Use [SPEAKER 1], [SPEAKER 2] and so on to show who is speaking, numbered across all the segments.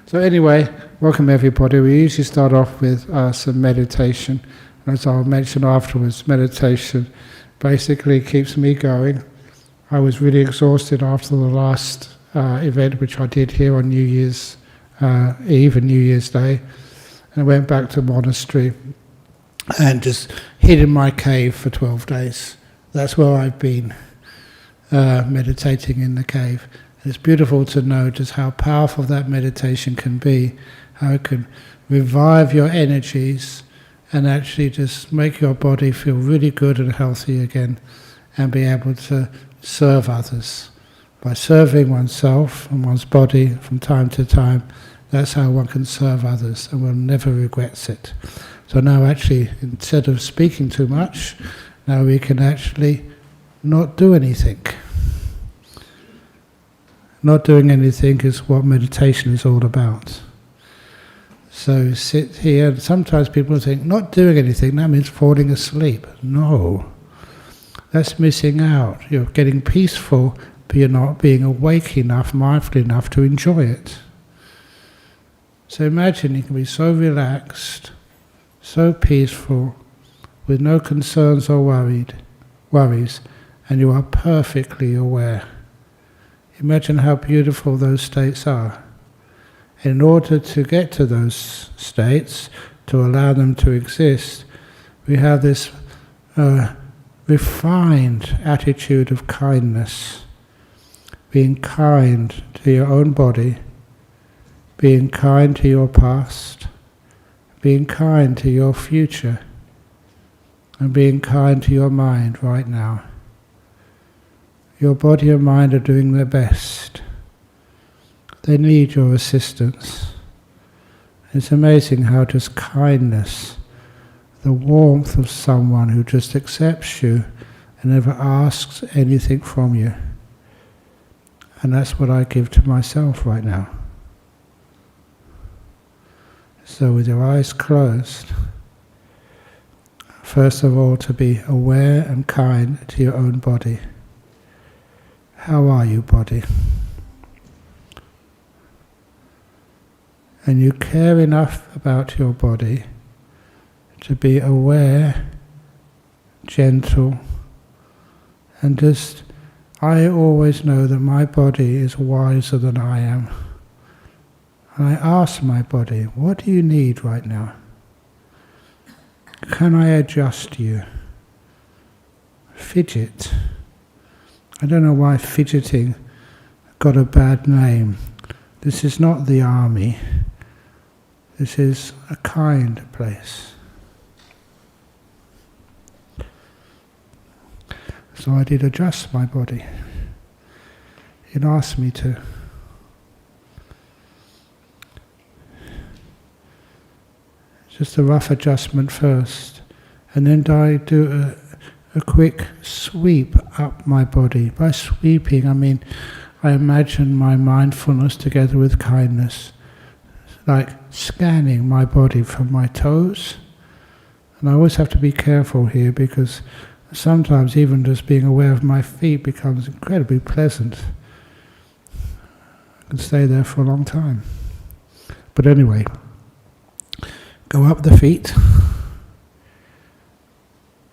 [SPEAKER 1] So anyway, welcome everybody. We usually start off with some meditation. As I'll mention afterwards, meditation basically keeps me going. I was really exhausted after the last event which I did here on New Year's Eve and New Year's Day. And I went back to the monastery and just hid in my cave for 12 days. That's where I've been meditating in the cave. It's beautiful to know just how powerful that meditation can be, how it can revive your energies and actually just make your body feel really good and healthy again and be able to serve others. By serving oneself and one's body from time to time, that's how one can serve others and one never regrets it. So now actually, instead of speaking too much, now we can actually not do anything. Not doing anything is what meditation is all about. So sit here, and sometimes people think, not doing anything, that means falling asleep. No, that's missing out. You're getting peaceful, but you're not being awake enough, mindful enough to enjoy it. So imagine you can be so relaxed, so peaceful, with no concerns or worries, and you are perfectly aware. Imagine how beautiful those states are. In order to get to those states, to allow them to exist, we have this refined attitude of kindness. Being kind to your own body, being kind to your past, being kind to your future, and being kind to your mind right now. Your body and mind are doing their best. They need your assistance. It's amazing how just kindness, the warmth of someone who just accepts you and never asks anything from you. And that's what I give to myself right now. So with your eyes closed, first of all to be aware and kind to your own body. How are you, body? And you care enough about your body to be aware, gentle, and just, I always know that my body is wiser than I am. And I ask my body, what do you need right now? Can I adjust you? Fidget. I don't know why fidgeting got a bad name. This is not the army. This is a kind place. So I did adjust my body. It asked me to. Just a rough adjustment first, and then I do a quick sweep up my body. By sweeping, I mean I imagine my mindfulness together with kindness, like scanning my body from my toes. And I always have to be careful here because sometimes even just being aware of my feet becomes incredibly pleasant. I can stay there for a long time. But anyway, go up the feet.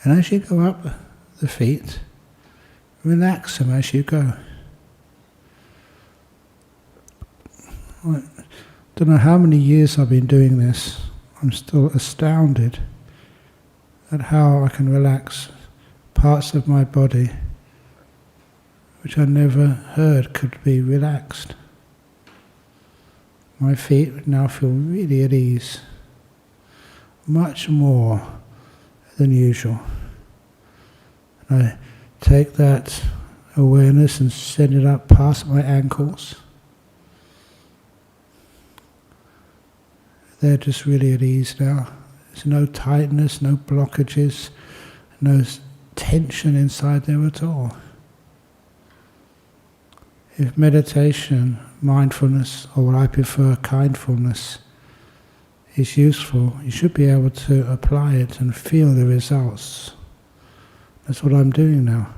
[SPEAKER 1] And as you go up the feet, relax them as you go. I don't know how many years I've been doing this. I'm still astounded at how I can relax parts of my body which I never heard could be relaxed. My feet now feel really at ease, much more than usual. And I take that awareness and send it up past my ankles. They're just really at ease now. There's no tightness, no blockages, no tension inside there at all. If meditation, mindfulness, or what I prefer, kindfulness, is useful, you should be able to apply it and feel the results. That's what I'm doing now.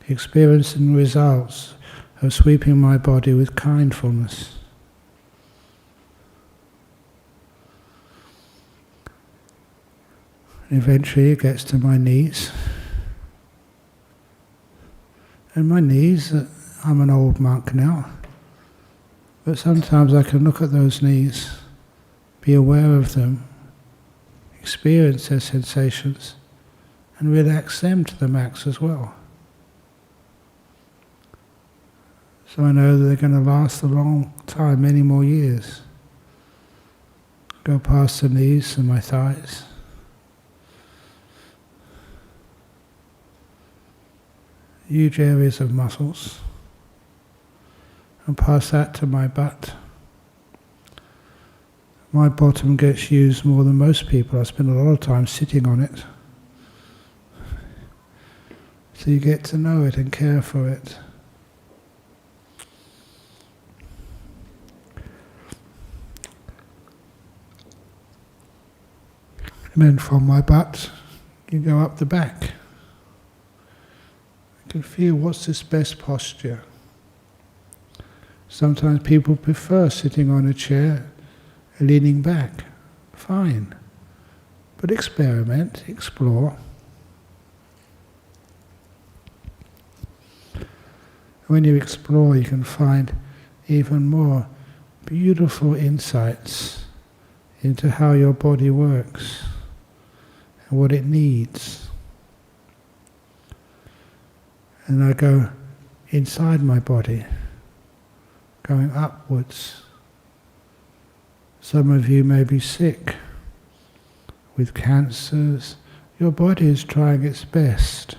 [SPEAKER 1] Experiencing results of sweeping my body with kindfulness. And eventually it gets to my knees. And my knees, I'm an old monk now, but sometimes I can look at those knees, be aware of them, experience their sensations, and relax them to the max as well. So I know that they're going to last a long time, many more years. Go past the knees and my thighs. Huge areas of muscles. And past that to my butt. My bottom gets used more than most people. I spend a lot of time sitting on it. So you get to know it and care for it. And then from my butt, you go up the back. You can feel what's this best posture. Sometimes people prefer sitting on a chair, leaning back. Fine. But experiment, explore. When you explore, you can find even more beautiful insights into how your body works and what it needs. And I go inside my body, going upwards. Some of you may be sick with cancers. Your body is trying its best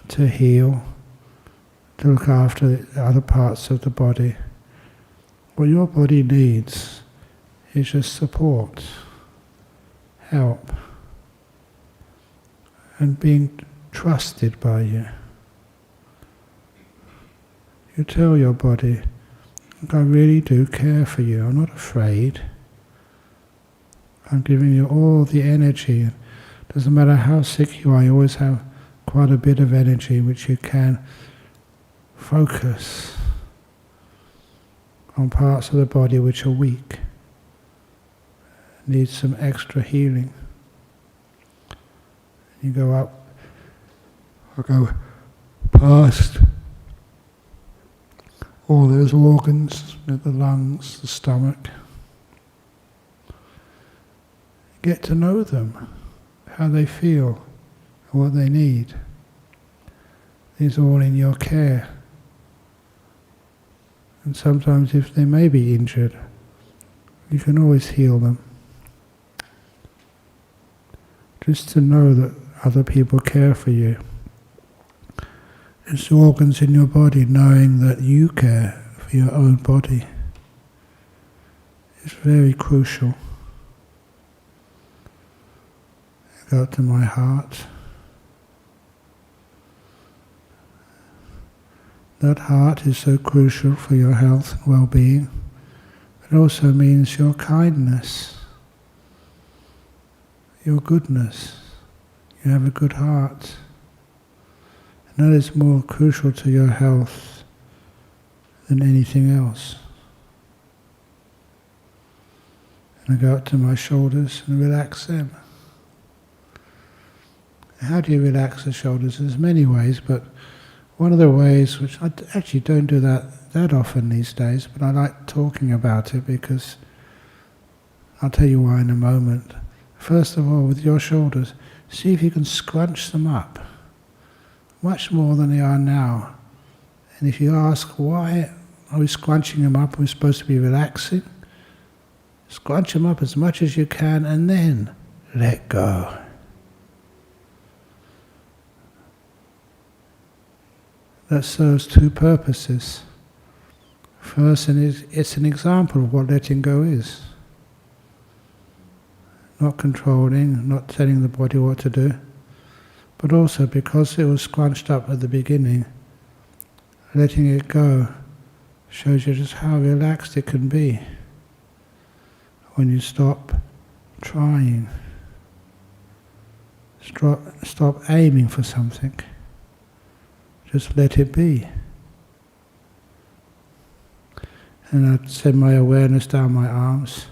[SPEAKER 1] to heal, to look after the other parts of the body. What your body needs is just support, help, and being trusted by you. You tell your body, I really do care for you, I'm not afraid. I'm giving you all the energy. Doesn't matter how sick you are, you always have quite a bit of energy which you can focus on parts of the body which are weak, need some extra healing. You go up, or go past all those organs, the lungs, the stomach. Get to know them, how they feel, and what they need. It's all in your care. And sometimes if they may be injured, you can always heal them. Just to know that other people care for you. It's the organs in your body knowing that you care for your own body. It's very crucial. I go to my heart. That heart is so crucial for your health and well-being. It also means your kindness, your goodness. You have a good heart. And that is more crucial to your health than anything else. And I go up to my shoulders and relax them. How do you relax the shoulders? There's many ways, but one of the ways, which I actually don't do that often these days, but I like talking about it because I'll tell you why in a moment. First of all, with your shoulders, see if you can scrunch them up, much more than they are now. And if you ask, why are we scrunching them up? We're supposed to be relaxing. Scrunch them up as much as you can and then let go. That serves two purposes. First, it's an example of what letting go is. Not controlling, not telling the body what to do, but also because it was scrunched up at the beginning, letting it go shows you just how relaxed it can be when you stop trying, stop aiming for something. Just let it be. And I send my awareness down my arms.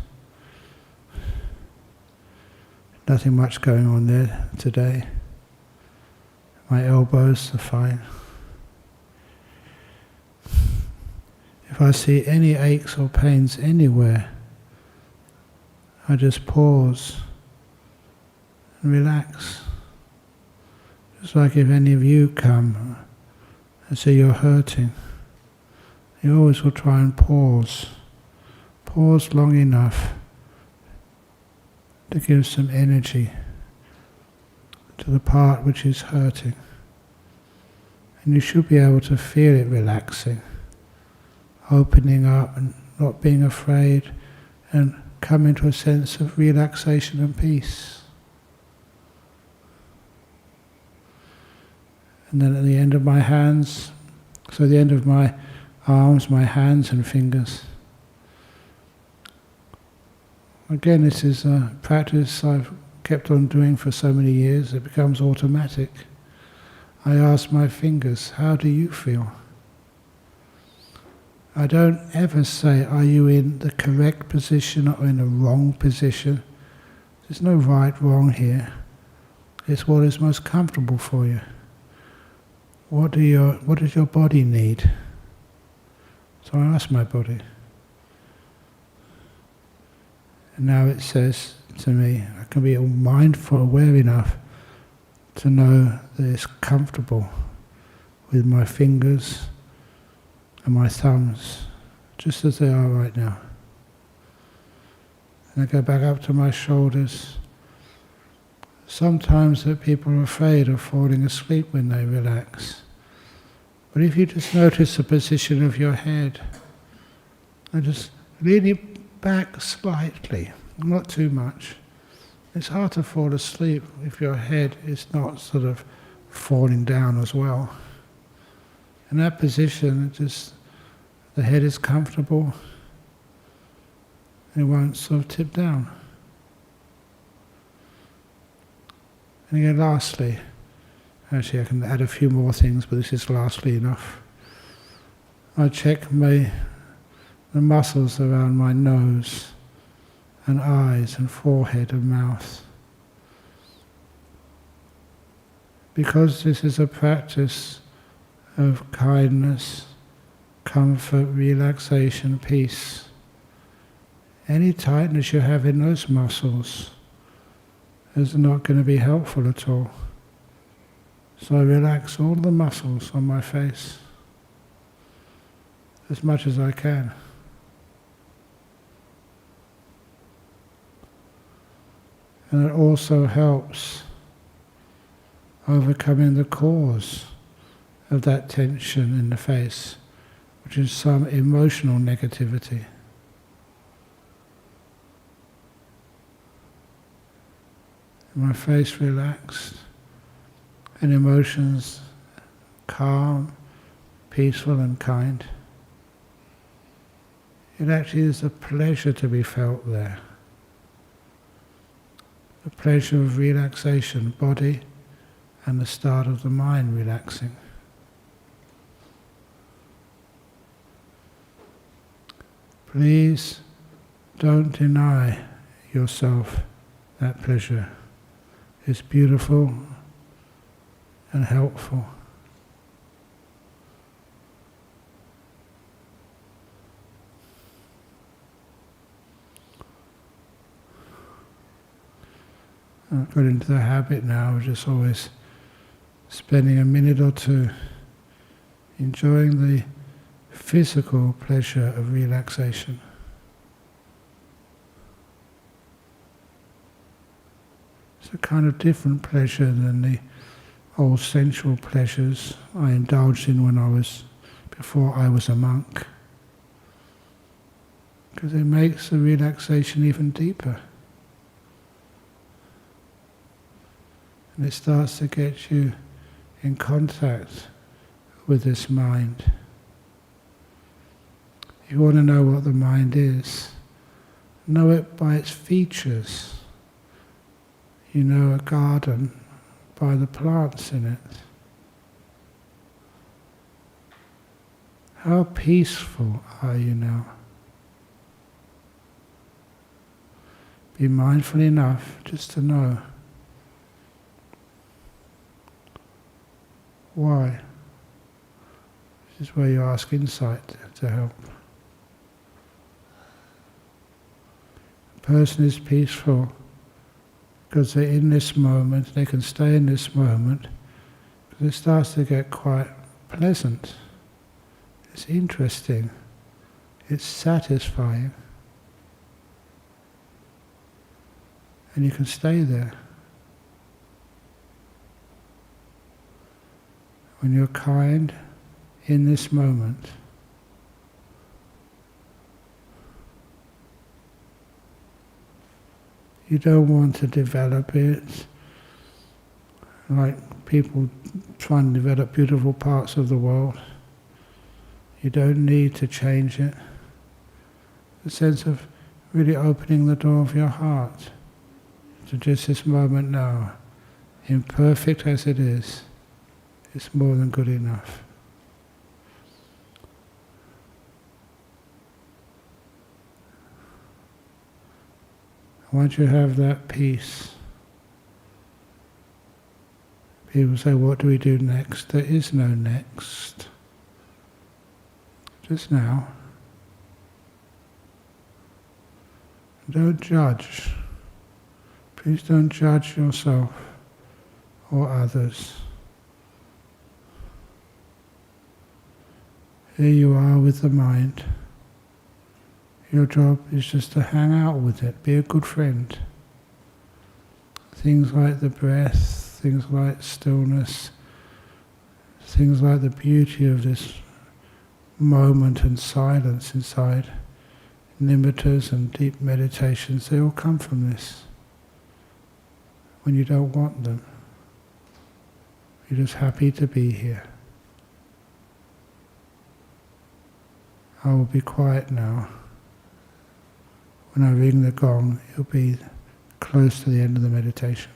[SPEAKER 1] Nothing much going on there today. My elbows are fine. If I see any aches or pains anywhere, I just pause and relax. Just like if any of you come and say you're hurting, you always will try and pause. Pause long enough to give some energy to the part which is hurting. And you should be able to feel it relaxing, opening up and not being afraid, and come into a sense of relaxation and peace. And then at the end of my hands, so the end of my arms, my hands and fingers. Again, this is a practice I've kept on doing for so many years, it becomes automatic. I ask my fingers, how do you feel? I don't ever say, are you in the correct position or in the wrong position? There's no right, wrong here. It's what is most comfortable for you. What does your body need? So I ask my body. And now it says to me, I can be mindful, aware enough to know that it's comfortable with my fingers and my thumbs, just as they are right now. And I go back up to my shoulders. Sometimes that people are afraid of falling asleep when they relax. But if you just notice the position of your head, and just lean it back slightly, not too much. It's hard to fall asleep if your head is not sort of falling down as well. In that position, just the head is comfortable, and it won't sort of tip down. And again, lastly, actually I can add a few more things, but this is lastly enough. I check the muscles around my nose and eyes and forehead and mouth. Because this is a practice of kindness, comfort, relaxation, peace, any tightness you have in those muscles is not going to be helpful at all. So I relax all the muscles on my face as much as I can. And it also helps overcoming the cause of that tension in the face, which is some emotional negativity. My face relaxed, and emotions calm, peaceful and kind. It actually is a pleasure to be felt there. The pleasure of relaxation, body and the start of the mind relaxing. Please don't deny yourself that pleasure. It's beautiful and helpful. I've got into the habit now of just always spending a minute or two enjoying the physical pleasure of relaxation. It's a kind of different pleasure than the old sensual pleasures I indulged in before I was a monk. Because it makes the relaxation even deeper. And it starts to get you in contact with this mind. If you want to know what the mind is, know it by its features. You know a garden by the plants in it. How peaceful are you now? Be mindful enough just to know. Why? This is where you ask insight to help. A person is peaceful because they're in this moment, they can stay in this moment, because it starts to get quite pleasant. It's interesting. It's satisfying. And you can stay there. When you're kind in this moment, you don't want to develop it like people try and develop beautiful parts of the world. You don't need to change it. The sense of really opening the door of your heart to just this moment now, imperfect as it is, it's more than good enough. Once you have that peace, people say, what do we do next? There is no next. Just now. Don't judge. Please don't judge yourself or others. Here you are with the mind. Your job is just to hang out with it, be a good friend. Things like the breath, things like stillness, things like the beauty of this moment and silence inside, nimittas and deep meditations, they all come from this. When you don't want them, you're just happy to be here. I will be quiet now. When I ring the gong, it'll be close to the end of the meditation.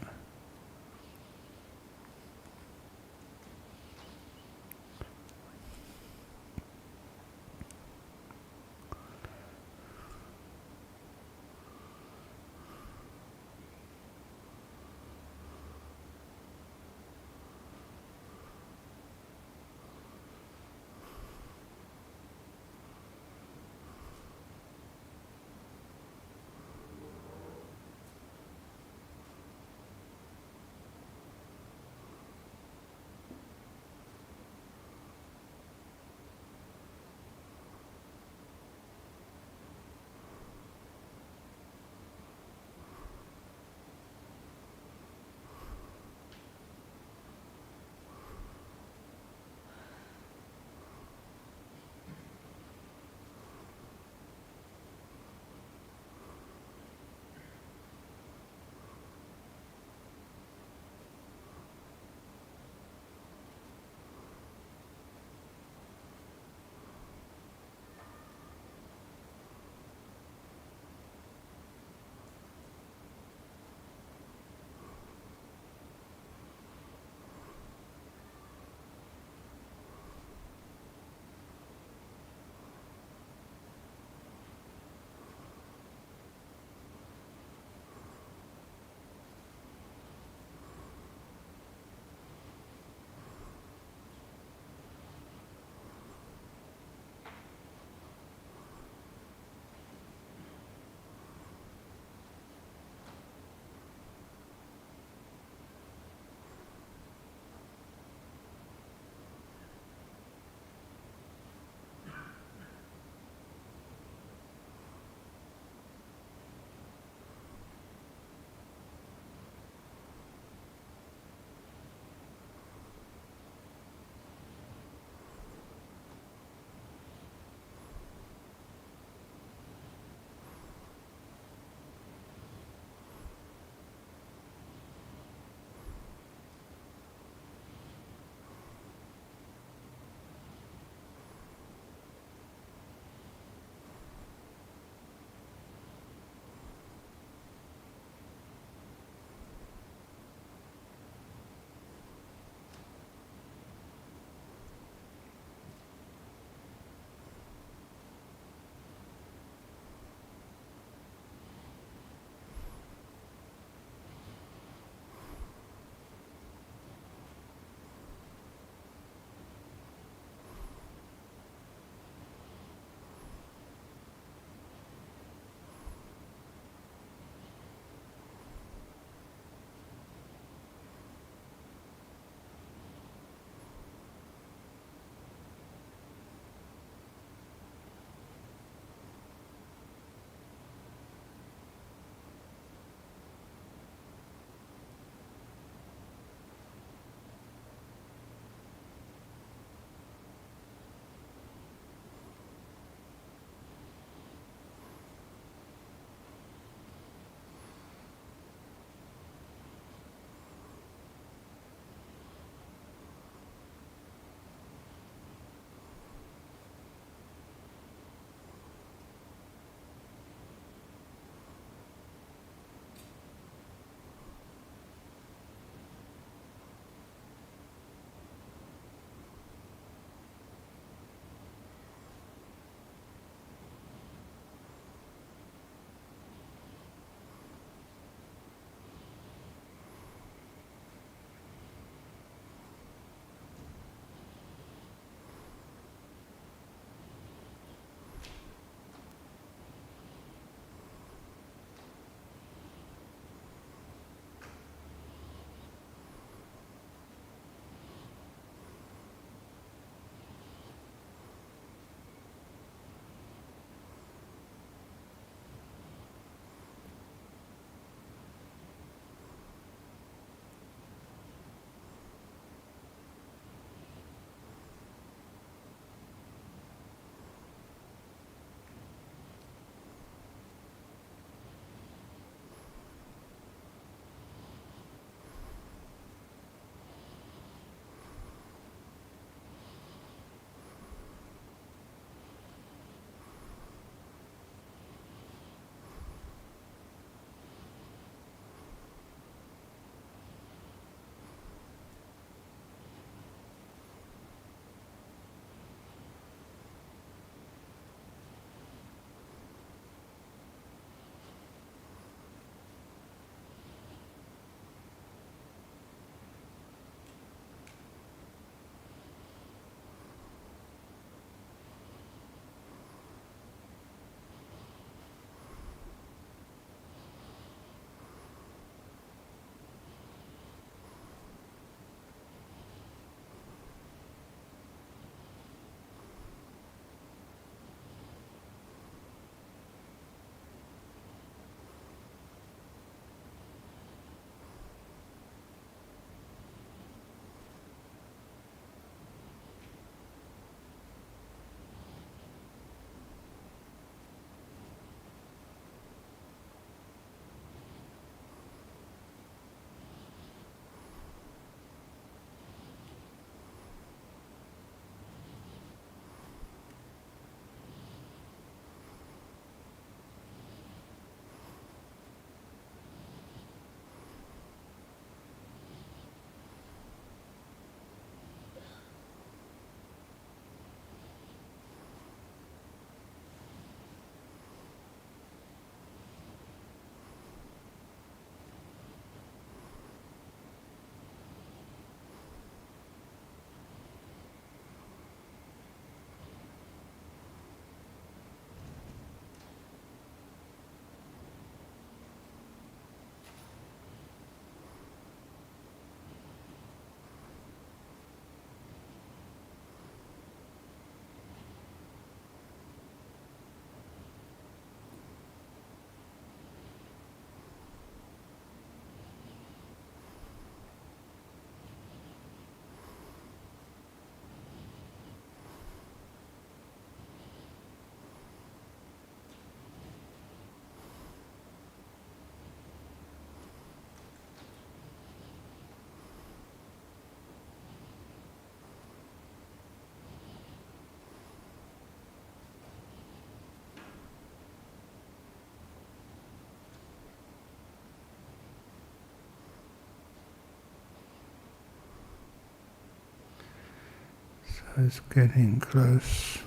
[SPEAKER 1] So it's getting close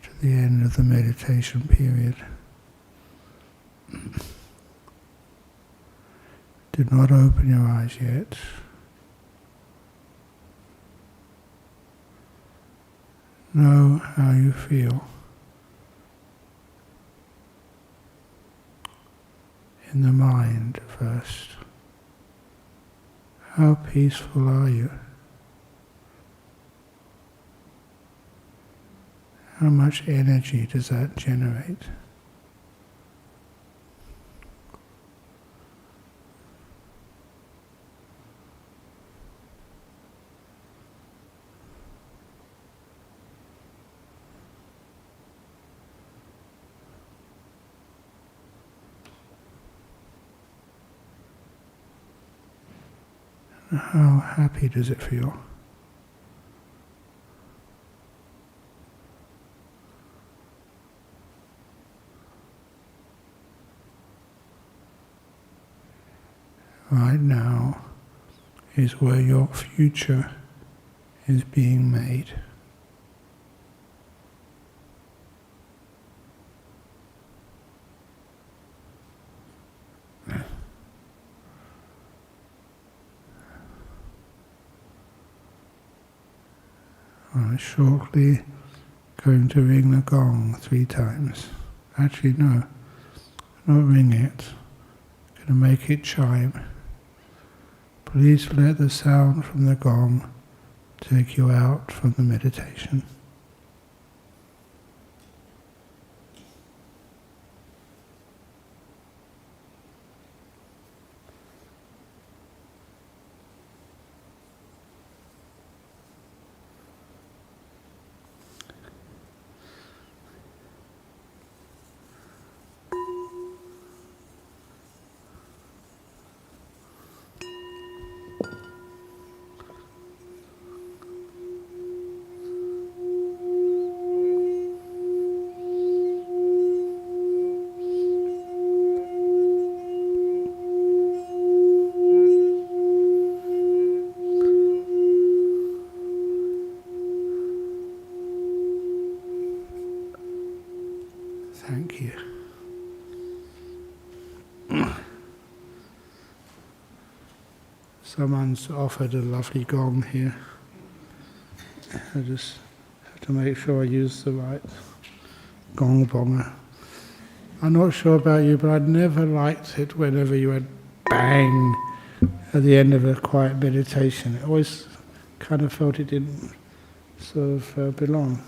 [SPEAKER 1] to the end of the meditation period. Do not open your eyes yet. Know how you feel in the mind first. How peaceful are you? How much energy does that generate? How happy does it feel? Right now is where your future is being made. I'm shortly going to ring the gong 3 times. Actually, no, not ring it. I'm going to make it chime. Please let the sound from the gong take you out from the meditation. Thank you. Someone's offered a lovely gong here. I just have to make sure I use the right gong bonger. I'm not sure about you, but I'd never liked it whenever you had bang at the end of a quiet meditation. It always kind of felt it didn't sort of belong.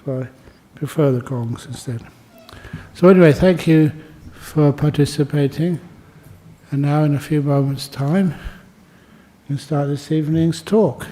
[SPEAKER 1] So I prefer the gongs instead. So anyway, thank you for participating. And now in a few moments' time, we'll start this evening's talk.